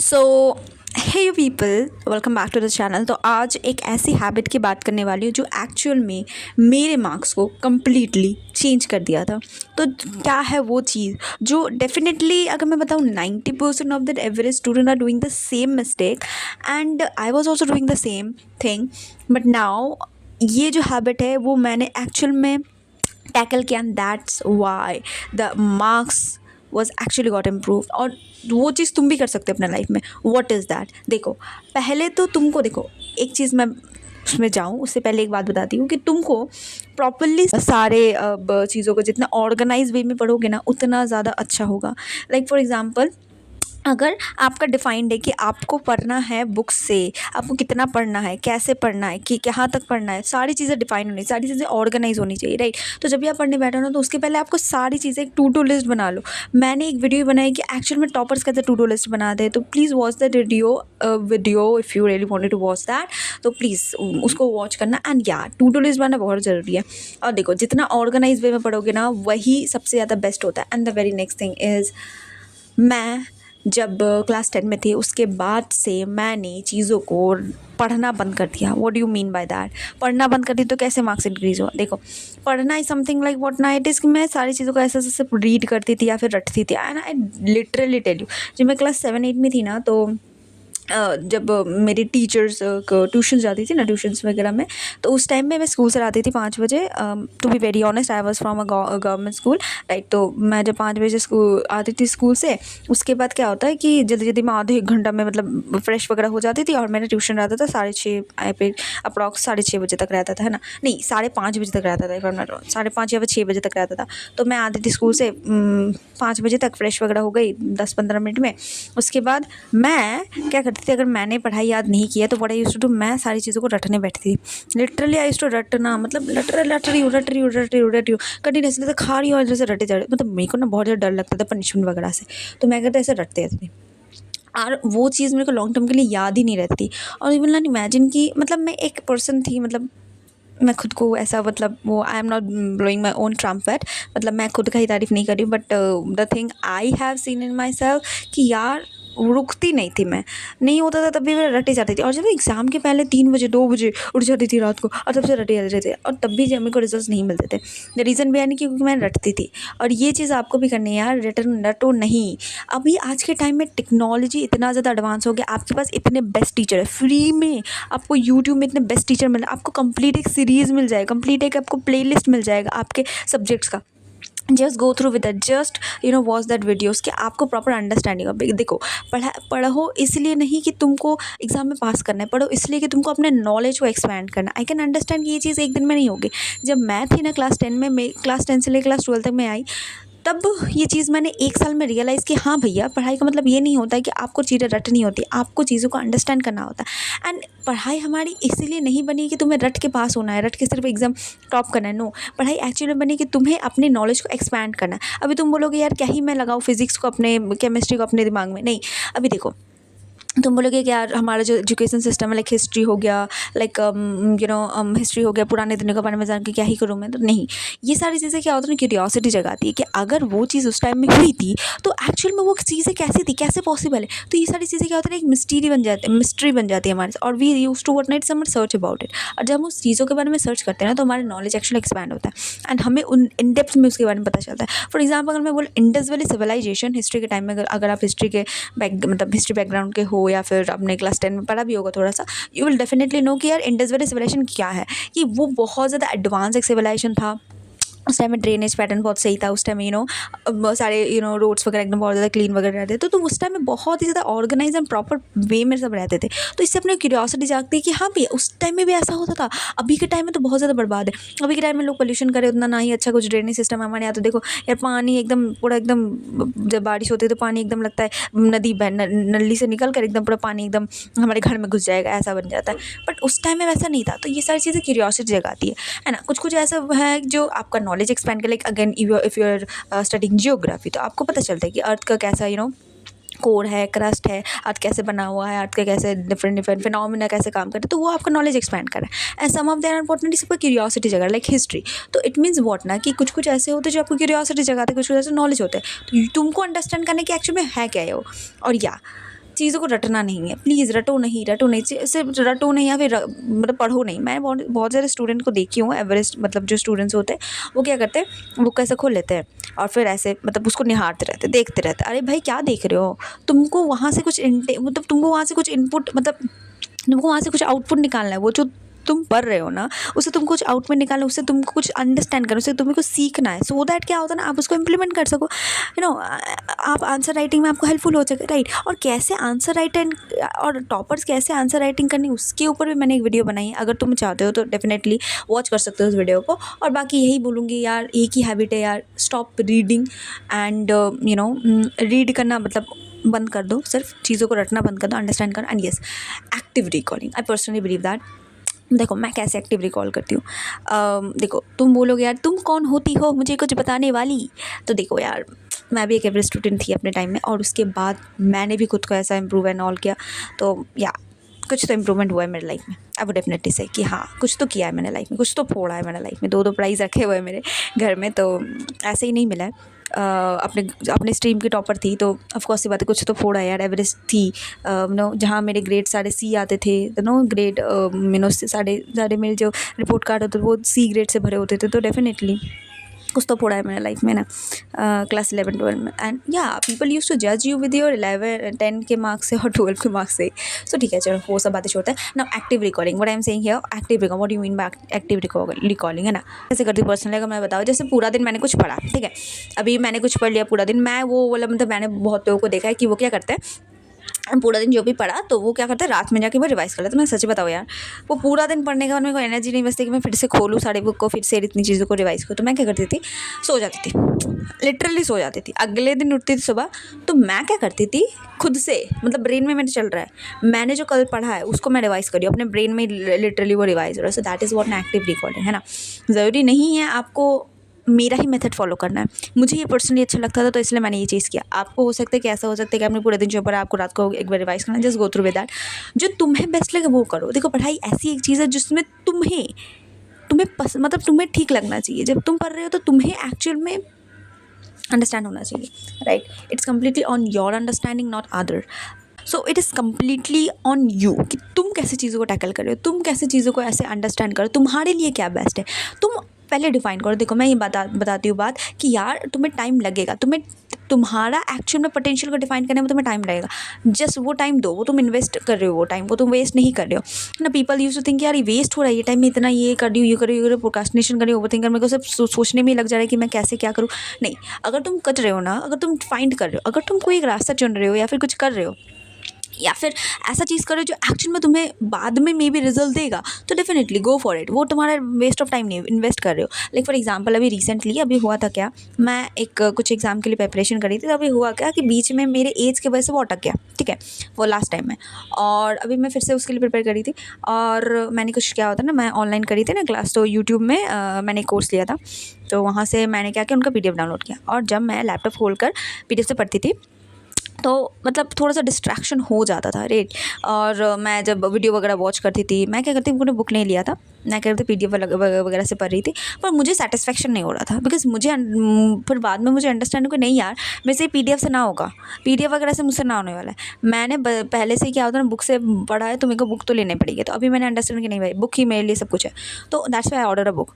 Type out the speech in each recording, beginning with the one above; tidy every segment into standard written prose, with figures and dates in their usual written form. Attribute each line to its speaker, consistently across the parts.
Speaker 1: So hey you people, welcome back to the channel. तो आज एक ऐसी हैबिट की बात करने वाली हूँ जो एक्चुअल में मेरे मार्क्स को कम्प्लीटली चेंज कर दिया था। तो क्या है वो चीज़ जो डेफिनेटली, अगर मैं बताऊँ, 90% of the average student are doing the same mistake and I was also doing the same thing. But now ये जो हैबिट है वो मैंने एक्चुअल में टैकल किया and that's why the marks was actually got improve. और वो चीज़ तुम भी कर सकते हो अपने लाइफ में। What is that? देखो, पहले तो तुमको, देखो, एक चीज़ मैं उसमें जाऊँ उससे पहले एक बात बताती हूँ कि तुमको प्रॉपरली सारे चीज़ों को जितना ऑर्गेनाइज वे में पढ़ोगे ना उतना ज़्यादा अच्छा होगा। लाइक फॉर एग्जांपल, अगर आपका डिफाइंड है कि आपको पढ़ना है बुक से, आपको कितना पढ़ना है, कैसे पढ़ना है, कि कहाँ तक पढ़ना है, सारी चीज़ें डिफाइन होनी, सारी चीज़ें ऑर्गेनाइज होनी चाहिए, राइट। तो जब भी आप पढ़ने बैठो ना तो उसके पहले आपको सारी चीज़ें एक टू डू लिस्ट बना लो। मैंने एक वीडियो बनाई कि एक्चुअल में टॉपर्स कैसे टू डू लिस्ट बनाते हैं, तो please watch that video if you really wanted to watch that. तो प्लीज़ उसको वॉच करना। एंड या टू डू लिस्ट बनाना बहुत ज़रूरी है। और देखो, जितना ऑर्गेनाइज वे में पढ़ोगे ना वही सबसे ज़्यादा बेस्ट होता है। And the very next thing is, मैं जब क्लास 10 में थी उसके बाद से मैंने चीज़ों को पढ़ना बंद कर दिया। What do you mean by that? पढ़ना बंद कर दी तो कैसे मार्क्स इंक्रीज़ हुआ? देखो, पढ़ना इज समथिंग लाइक व्हाट ना इट इज़ कि मैं सारी चीज़ों को ऐसे ऐसे सिर्फ रीड करती थी या फिर रटती थी। And I literally tell you, जब मैं क्लास 7-8 में थी ना, तो जब मेरी टीचर्स को ट्यूशन जाती थी ना, ट्यूशन्स वगैरह में, तो उस टाइम में मैं स्कूल से आती थी 5 बजे। To be very honest, I was from a government school, right. तो मैं जब 5 बजे स्कूल आती थी स्कूल से, उसके बाद क्या होता है कि जल्दी जल्दी मैं आधे 1 घंटा में मतलब फ्रेश वगैरह हो जाती थी। और मेरा ट्यूशन रहता था 6:30 पे, अप्रॉक्स 6:30 बजे तक रहता था, है ना, नहीं 5:30 बजे तक रहता था, if I am not wrong, 5:30 या फिर 6 बजे तक रहता था। तो मैं आती थी स्कूल से 5 बजे तक, फ्रेश वगैरह हो गई 10-15 मिनट में। उसके बाद मैं क्या करती थी, अगर मैंने पढ़ाई याद नहीं किया तो what I used to do, मैं सारी चीज़ों को रटने बैठती थी। लिटरली आई यूज्ड टू रटना, मतलब रट रही हूँ कंटिन्यूसली, तो खा रही हूँ और जैसे रटे जा रही, मतलब मेरे को ना बहुत ज़्यादा डर लगता था पनिशमेंट वगैरह से। तो मैं कहते ऐसे रटते रहती थी और वो चीज़ मेरे को लॉन्ग टर्म के लिए याद ही नहीं रहती। और यू विल नॉट इमेजिन कि मतलब मैं एक पर्सन थी, मतलब मैं खुद को ऐसा, मतलब वो, I am not blowing my own trumpet, मतलब मैं खुद का ही तारीफ़ नहीं कर रही हूँ, but the thing I have seen in my self कि यार रुकती नहीं थी मैं, नहीं होता था तब भी मैं रटी जाती थी। और जब एग्ज़ाम के पहले 3 बजे 2 बजे उठ जाती थी रात को, और तब से रटे जाते थे, और तब भी जब मेरे को रिजल्ट नहीं मिलते थे। द रीज़न भी है नहीं, क्योंकि मैं रटती थी। और ये चीज़ आपको भी करनी है यार, रटो नहीं। अभी आज के टाइम में टेक्नोलॉजी इतना ज़्यादा एडवांस हो गया, आपके पास इतने बेस्ट टीचर है फ्री में, आपको यूट्यूब में इतने बेस्ट टीचर मिल, आपको कंप्लीट एक सीरीज़ मिल जाएगा, कंप्लीट एक आपको प्लेलिस्ट मिल जाएगा आपके सब्जेक्ट्स का। Just go through with that, just watch that videos कि आपको प्रॉपर अंडरस्टैंडिंग हो। देखो, पढ़ो इसलिए नहीं कि तुमको एग्ज़ाम में पास करना है, पढ़ो इसलिए कि तुमको अपने नॉलेज को एक्सपैंड करना है। आई कैन अंडरस्टैंड कि ये चीज़ एक दिन में नहीं होगी। जब मैं थी ना क्लास 10 में, मैं क्लास 10 से लेकर क्लास 12 तक मैं आई, तब ये चीज़ मैंने 1 साल में रियलाइज़ कि हाँ भैया, पढ़ाई का मतलब ये नहीं होता है कि आपको चीज़ें रटनी होती, आपको चीज़ों को अंडरस्टैंड करना होता है। एंड पढ़ाई हमारी इसीलिए नहीं बनी कि तुम्हें रट के पास होना है, रट के सिर्फ एग्ज़ाम टॉप करना है। नो, पढ़ाई एक्चुअली बनी कि तुम्हें अपने नॉलेज को एक्सपैंड करना है। अभी तुम बोलोगे यार क्या ही मैं लगाऊँ फिज़िक्स को अपने, केमिस्ट्री को अपने दिमाग में, नहीं। अभी देखो, तुम बोलोगे कि यार हमारा जो एजुकेशन सिस्टम है, लाइक हिस्ट्री हो गया, लाइक हिस्ट्री हो गया, पुराने दिनों के बारे में जान के क्या ही करूँ मैं, तो नहीं। ये सारी चीज़ें क्या होता है ना, क्यूरियोसिटी जगाती है कि अगर वो चीज़ उस टाइम में हुई थी तो एक्चुअल में वो चीज़ें कैसी थी, कैसे पॉसिबल है। तो ये सारी चीज़ें क्या होता है, एक मिस्ट्री बन जाती है हमारे, और we use to what night summer search about it. और जब हम उस चीज़ों के बारे में सर्च करते हैं ना तो हमारा नॉलेज एक्चुअली एक्सपैंड होता है एंड हमें उन इन डेप्थ में उसके बारे में पता चलता है। फॉर एग्जाम्पल, अगर मैं बोल इंडस वैली सिविलाइजेशन, हिस्ट्री के टाइम में, अगर आप हिस्ट्री के मतलब हिस्ट्री बैकग्राउंड के हो या फिर अपने क्लास 10 में पढ़ा भी होगा थोड़ा सा, यू विल डेफिनेटली नो कि यार इंडस वैली सिविलाइजेशन क्या है। कि वो बहुत ज़्यादा एडवांस एक सिविलाइजेशन था। उस टाइम में ड्रेनेज पैटर्न बहुत सही था। उस टाइम में सारे रोड्स वगैरह एकदम बहुत ज़्यादा क्लीन वगैरह रहते थे। तो उस टाइम में बहुत ही ज़्यादा ऑर्गेनाइज एंड प्रॉपर वे में सब रहते थे। तो इससे अपनी क्यूरियोसिटी जागती है कि हाँ भैया, उस टाइम में भी ऐसा होता था। अभी के टाइम में तो बहुत ज़्यादा बर्बाद है। अभी के टाइम में लोग पोल्यूशन करे उतना, ना ही अच्छा कुछ ड्रेनेज सिस्टम है हमारे यहाँ। तो देखो यार, पानी एकदम पूरा एकदम, जब बारिश होती है तो पानी एकदम लगता है नदी नली से निकल कर एकदम पूरा पानी एकदम हमारे घर में घुस जाएगा, ऐसा बन जाता है। बट उस टाइम में वैसा नहीं था। तो ये सारी चीज़ें क्यूरियोसिटी जगाती है ना। कुछ कुछ ऐसा है जो आपका नॉलेज एक्सपैंड कर, like again if you are studying geography, तो आपको पता चलता है कि अर्थ का कैसा कोर है, क्रस्ट है, अर्थ कैसे बना हुआ है, अर्थ के कैसे डिफरेंट फिनोमेना कैसे काम करते हैं। तो वो आपका नॉलेज एक्सपैंड कर रहा है। And some of their important सबका क्यूरियोसिटी जगह, लाइक हिस्ट्री। तो इट मीन्स व्हाट ना, कि कुछ कुछ ऐसे होते हैं जो आपको क्यूरियोसिटी जगाते हैं, कुछ कुछ ऐसे नॉलेज होते हैं तो तुमको अंडरस्टैंड करने की एक्चुअली में है क्या है वो। और या चीज़ों को रटना नहीं है, प्लीज़ रटो नहीं, सिर्फ रटो नहीं या फिर मतलब पढ़ो नहीं। मैं बहुत बहुत सारे स्टूडेंट को देखी हूँ, एवरेज मतलब जो स्टूडेंट्स होते हैं वो क्या करते हैं, बुक ऐसे खोल लेते हैं और फिर ऐसे मतलब उसको निहारते रहते, देखते रहते। अरे भाई क्या देख रहे हो? तुमको वहाँ से कुछ मतलब तुमको वहाँ से कुछ इनपुट मतलब तुमको वहाँ से कुछ आउटपुट निकालना है। वो जो तुम पढ़ रहे हो ना, उससे तुमको कुछ आउटपुट निकालना है, उससे तुमको कुछ अंडरस्टैंड करना है, उससे तुम्हें कुछ सीखना है, सो दैट क्या होता है ना, आप उसको इम्प्लीमेंट कर सको। आप आंसर राइटिंग में आपको हेल्पफुल हो सके, राइट। और कैसे आंसर राइटिंग और टॉपर्स कैसे आंसर राइटिंग करनी, उसके ऊपर भी मैंने एक वीडियो बनाई है। अगर तुम चाहते हो तो डेफिनेटली वॉच कर सकते हो उस वीडियो को। और बाकी यही बोलूँगी यार, एक ही हैबिट है यार, स्टॉप रीडिंग एंड रीड करना मतलब बंद कर दो, सिर्फ चीज़ों को रटना बंद कर दो, अंडरस्टैंड करना। And yes, active recalling, I personally believe that. देखो मैं कैसे एक्टिव रिकॉल करती हूँ। देखो तुम बोलोगे यार तुम कौन होती हो मुझे कुछ बताने वाली। तो देखो यार, मैं भी एक एवरेज स्टूडेंट थी अपने टाइम में, और उसके बाद मैंने भी खुद को ऐसा इम्प्रूव एंड ऑल किया। तो या कुछ तो इम्प्रूवमेंट हुआ है मेरी लाइफ में। आई वुड डेफिनेटली से कि हाँ, कुछ तो किया है मैंने लाइफ में, कुछ तो फोड़ा है मैंने लाइफ में। 2-2 प्राइज़ रखे हुए हैं मेरे घर में, तो ऐसे ही नहीं मिला है। अपने अपने स्ट्रीम की टॉपर थी, तो ऑफकोर्स सी बात है, कुछ तो फोड़ा है यार। एवरेज थी जहाँ मेरे ग्रेड सारे सी आते थे, ग्रेड साढ़े साढ़े मेरे जो रिपोर्ट कार्ड होते थे वो सी ग्रेड से भरे होते थे। तो डेफिनेटली कुछ तो फोड़ा है मैंने लाइफ में ना, क्लास 11-12 में। एंड या पीपल यूज टू जज यू विद योर 11-10 के मार्क्स से और 12 के मार्क्स से। सो ठीक है, चलो वो सब बातें छोड़ते हैं ना। Active recalling, what I am saying here, active recall, what you mean by active recalling, है ना। कैसे करती हूँ पर्सनली, अगर मैं बताऊँ, जैसे पूरा दिन मैंने कुछ पढ़ा, ठीक है, अभी मैंने कुछ पढ़ लिया पूरा दिन, मैं वो वाला मतलब मैंने बहुत लोगों को देखा है कि वो क्या करते हैं, पूरा दिन जो भी पढ़ा तो वो क्या करते हैं, रात में जाके वो रिवाइज़ कर लेते हैं। मैं सच बताऊँ यार, वो पूरा दिन पढ़ने के बाद मेरे को एनर्जी नहीं बचती कि मैं फिर से खोलूँ सारी बुक को, फिर से इतनी चीज़ों को रिवाइज़ करूँ। तो मैं क्या करती थी, सो जाती थी, लिटरली सो जाती थी। अगले दिन उठती थी सुबह, तो मैं क्या करती थी, खुद से मतलब ब्रेन में मेरे चल रहा है, मैंने जो कल पढ़ा है उसको मैं रिवाइज़ कर रही हूँ, अपने ब्रेन में लिटरली वो रिवाइज़ हो रहा है। So that is what active recording, है ना। ज़रूरी नहीं है आपको मेरा ही मेथड फॉलो करना है, मुझे ये पर्सनली अच्छा लगता था तो इसलिए मैंने ये चीज़ किया। आपको हो सकता है कि ऐसा हो सकता है कि आपने पूरे दिन जो पढ़ा आपको रात को एक बार रिवाइज करना, just go through with that. जो तुम्हें बेस्ट लगे वो करो। देखो पढ़ाई ऐसी एक चीज़ है जिसमें तुम्हें तुम्हें मतलब तुम्हें ठीक लगना चाहिए। जब तुम पढ़ रहे हो तो तुम्हें एक्चुअल में अंडरस्टैंड होना चाहिए, right. It's completely on your understanding, not other. So it is completely on you कि तुम कैसे चीज़ों को टैकल कर रहे हो, तुम कैसे चीज़ों को ऐसे अंडरस्टैंड करो, तुम्हारे लिए क्या बेस्ट है, तुम पहले डिफाइन करो। देखो मैं ये बताती हूँ बात कि यार तुम्हें टाइम लगेगा, तुम्हारा एक्चुअल में पोटेंशियल को डिफाइन करने में तुम्हें टाइम लगेगा। जस्ट वो टाइम दो, वो तुम इन्वेस्ट कर रहे हो, वो टाइम वो तुम वेस्ट नहीं कर रहे हो ना। पीपल यूज टू थिंक यार ये वेस्ट हो रहा है, ये टाइम में इतना ये कर रही हूँ, ये कर रही हूँ, प्रोक्रास्टिनेशन कर रही हूँ, ओवरथिंक कर, मेरे को सब सोचने में ही लग जा रहा है कि मैं कैसे क्या करूँ। नहीं, अगर तुम कर रहे हो ना, अगर तुम फाइंड कर रहे हो, अगर तुम कोई एक रास्ता चुन रहे हो या फिर कुछ कर रहे हो, या फिर ऐसा चीज़ करो जो एक्चुअल में तुम्हें बाद में मे बी रिजल्ट देगा, तो डेफिनेटली गो फॉर इट। वो तुम्हारा वेस्ट ऑफ टाइम नहीं, इन्वेस्ट कर रहे हो। लाइक फॉर एग्जांपल अभी रिसेंटली अभी हुआ था क्या, मैं एक कुछ एग्जाम के लिए प्रिपरेशन करी थी, तो अभी हुआ क्या कि बीच में मेरे एज के वजह से वो अटक गया, ठीक है, वो लास्ट टाइम में। और अभी मैं फिर से उसके लिए प्रिपेयर करी थी, और मैंने कुछ क्या होता ना, मैं ऑनलाइन करी थी ना क्लास, तो यूट्यूब में मैंने कोर्स लिया था, तो वहाँ से मैंने क्या किया, उनका PDF डाउनलोड किया, और जब मैं लैपटॉप खोल कर PDF से पढ़ती थी तो मतलब थोड़ा सा डिस्ट्रैक्शन हो जाता था, राइट। और मैं जब वीडियो वगैरह वॉच करती थी, मैं क्या करती, मैंने बुक नहीं लिया था, मैं क्या करती PDF वगैरह से पढ़ रही थी, पर मुझे सेटिस्फेक्शन नहीं हो रहा था, बिकॉज मुझे फिर बाद में मुझे अंडरस्टैंड हो कि नहीं यार, मेरे से PDF से ना होगा, PDF वगैरह से मुझसे ना होने वाला है। मैंने पहले से क्या होता है ना, बुक से पढ़ा है तो मेरे को बुक तो लेनी पड़ेगी। तो अभी मैंने अंडरस्टैंड कि नहीं भाई, बुक ही मेरे लिए सब कुछ है, तो that's why I order a book.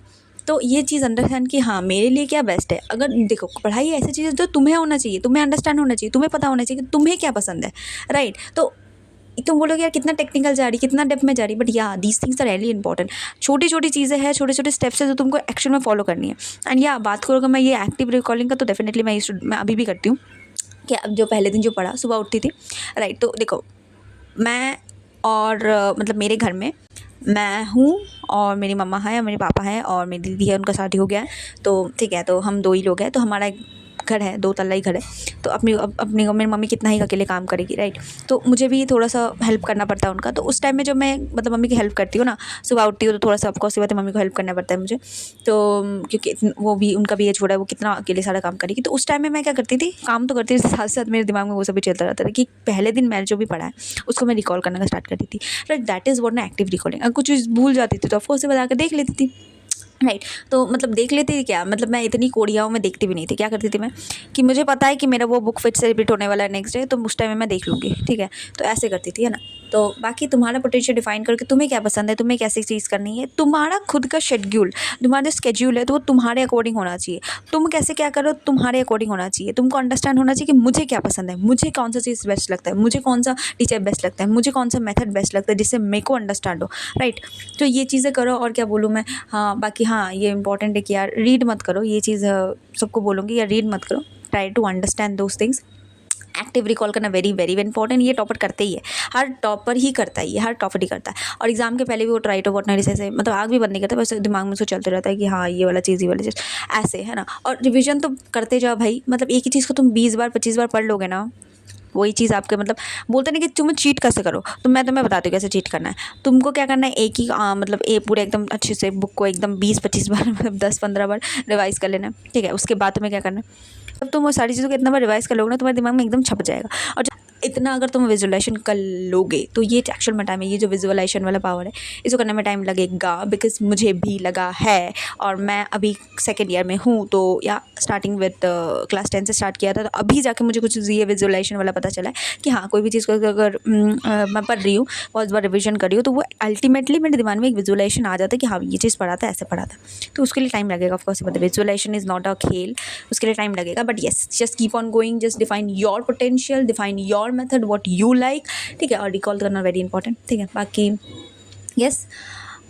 Speaker 1: तो ये चीज़ अंडरस्टैंड कि हाँ मेरे लिए क्या बेस्ट है। अगर देखो पढ़ाई ऐसी चीज़ है जो तुम्हें होना चाहिए, तुम्हें अंडरस्टैंड होना चाहिए, तुम्हें पता होना चाहिए कि तुम्हें क्या पसंद है, राइट। तो तुम बोलोगे यार कितना टेक्निकल जा रही, कितना डेप्थ में जा रही, बट या these things are really important. छोटी छोटी चीज़ें हैं, छोटे छोटे स्टेप्स है जो तुमको एक्शन में फॉलो करनी है। एंड या बात करूँ अगर मैं ये एक्टिव रिकॉलिंग का, तो डेफिनेटली मैं अभी भी करती हूँ कि अब जो पहले दिन जो पढ़ा, सुबह उठती थी, राइट। तो देखो मैं और मतलब मेरे घर में मैं हूँ और मेरी मम्मा है और मेरे पापा हैं और मेरी दीदी है, उनका शादी हो गया है, तो ठीक है, तो हम 2 ही लोग हैं। तो हमारा एक घर है, 2 तल्ला ही घर है, तो अपनी मेरी मम्मी कितना ही अकेले काम करेगी, राइट। तो मुझे भी थोड़ा सा हेल्प करना पड़ता है उनका। तो उस टाइम में जब मैं मतलब मम्मी की हेल्प करती हूँ ना, सुबह उठती हूँ तो थोड़ा सा ऑफकोर्स बात है, मम्मी को हेल्प करना पड़ता है मुझे, तो क्योंकि वो भी उनका भी एज छोड़ा है, वो कितना अकेले सारा काम करेगी। तो उस टाइम में मैं क्या करती थी, काम तो करती थी, साथ साथ मेरे दिमाग में वो सब भी चलता रहता था कि पहले दिन मैंने जो भी पढ़ा है उसको मैं रिकॉल करना का स्टार्ट करती थी, राइट। दैट इज़ व्हाट ना एक्टिव रिकॉलिंग। अगर कुछ चीज़ भूल जाती थी तो ऑफकोर्स से बता कर देख लेती थी, राइट। तो मतलब देख लेती थी क्या, मतलब मैं इतनी कोड़ियाओं में देखती भी नहीं थी। क्या करती थी मैं कि मुझे पता है कि मेरा वो बुक फिट से रिपीट होने वाला है नेक्स्ट डे, तो उस टाइम में मैं देख लूँगी, ठीक है। तो ऐसे करती थी, है ना। तो बाकी तुम्हारा पोटेंशियल डिफाइन करके तुम्हें क्या पसंद है, तुम्हें कैसी चीज़ करनी है, तुम्हारा खुद का शेड्यूल, तुम्हारा जो स्केड्यूल है तो वो तुम्हारे अकॉर्डिंग होना चाहिए। तुम कैसे क्या करो तुम्हारे अकॉर्डिंग होना चाहिए। तुमको अंडरस्टैंड होना चाहिए कि मुझे क्या पसंद है, मुझे कौन सा चीज़ बेस्ट लगता है, मुझे कौन सा टीचर बेस्ट लगता है, मुझे कौन सा मेथड बेस्ट लगता है जिससे मेरे को अंडरस्टैंड हो, राइट। तो ये चीज़ें करो। और क्या बोलूँ मैं, हाँ बाकी हाँ ये इंपॉर्टेंट है कि यार रीड मत करो, ये चीज़ सबको बोलूँगी, यार रीड मत करो, try to understand those things. Active recall करना वेरी वेरी इंपॉर्टेंट, ये टॉपर करते ही है, हर टॉपर ही करता है, ये हर टॉपर ही करता है। और एग्जाम के पहले भी वो ट्राई टू वॉट नॉट ऐसे मतलब आग भी बंद नहीं करता, बस दिमाग में उसको चलते रहता है कि हाँ ये वाला चीज़, ये वाला चीज़, ऐसे, है ना। और रिविजन तो करते जाओ भाई, मतलब एक ही चीज़ को तुम 20 बार 25 बार पढ़ लोगे ना, वही चीज़ आपके मतलब बोलते नहीं कि तुम्हें चीट कैसे करो, तो मैं तुम्हें बताती हूँ कैसे चीट करना है। तुमको क्या करना है, एक ही मतलब पूरे एकदम अच्छे से बुक को एकदम 20-25 बार मतलब 10-15 बार रिवाइज़ कर लेना, ठीक है। उसके बाद तुम्हें क्या करना है, जब तुम वो सारी चीज़ों को इतना बार रिवाइज़ कर लोगे ना, तुम्हारे दिमाग में एकदम छप जाएगा। और इतना अगर तुम विजुअलाइजेशन कर लोगे तो ये एक्चुअल में टाइम है, ये जो विजुअलाइजेशन वाला पावर है इसको करने में टाइम लगेगा, बिकॉज मुझे भी लगा है। और मैं अभी सेकेंड ईयर में हूँ, तो या स्टार्टिंग विद क्लास 10 से स्टार्ट किया था, तो अभी जाके मुझे कुछ ये विजुअलाइजेशन वाला पता चला है कि हाँ कोई भी चीज़ को अगर मैं पढ़ रही हूँ, बहुत बार रिविजन कर रही हूँ, तो वो अल्टीमेटली मेरे दिमाग में एक विजुअलाइजेशन आ जाता है कि हाँ ये चीज़ पढ़ा था, ऐसे पढ़ा था। तो उसके लिए टाइम लगेगा ऑफकोर्स, मतलब विजुअलाइजेशन इज़ नॉट अ खेल, उसके लिए टाइम लगेगा। But yes, just keep on going, just define your potential, define your method, what you like, ठीक है। और रिकॉल करना वेरी इंपॉर्टेंट, ठीक है। बाकी यस,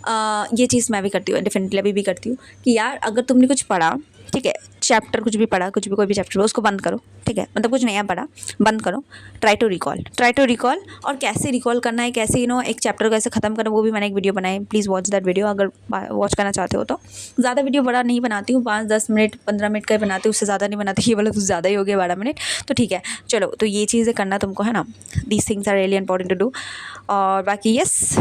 Speaker 1: ये चीज़ मैं भी करती हूँ, डेफिनेटली अभी भी करती हूँ कि यार अगर तुमने कुछ पढ़ा, ठीक है, चैप्टर कुछ भी पढ़ा, कुछ भी कोई भी चैप्टर उसको बंद करो, ठीक है, मतलब कुछ नया पढ़ा बंद करो, ट्राई टू रिकॉल। और कैसे रिकॉल करना है, कैसे एक चैप्टर को ऐसे ख़त्म करना, वो भी मैंने एक वीडियो बनाई, प्लीज़ वॉच दैट वीडियो अगर वॉच करना चाहते हो तो। ज़्यादा वीडियो बड़ा नहीं बनाती हूँ, 5-10 मिनट 15 मिनट का ही बनाती हूँ, उससे ज़्यादा नहीं बनाती, ये वाला तो ज़्यादा ही हो गया 12 मिनट, तो ठीक है चलो। तो ये चीज़ें करना तुमको, है ना, these things are really important to do. और बाकी यस,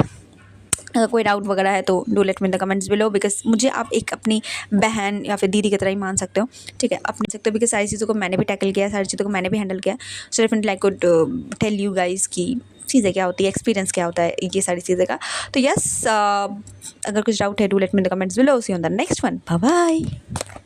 Speaker 1: अगर कोई डाउट वगैरह है तो do let me in the comments below, because मुझे आप एक अपनी बहन या फिर दीदी की तरह ही मान सकते हो, ठीक है, अपनी सकते हो, बिकॉज सारी चीज़ों को मैंने भी टैकल किया, सारी चीज़ों को मैंने भी हैंडल किया। So definitely I could tell you guys की चीज़ें क्या होती है, एक्सपीरियंस क्या होता है ये सारी चीज़ें का। तो यस, अगर कुछ डाउट है do let me in the comments below, see on the next one, bye bye.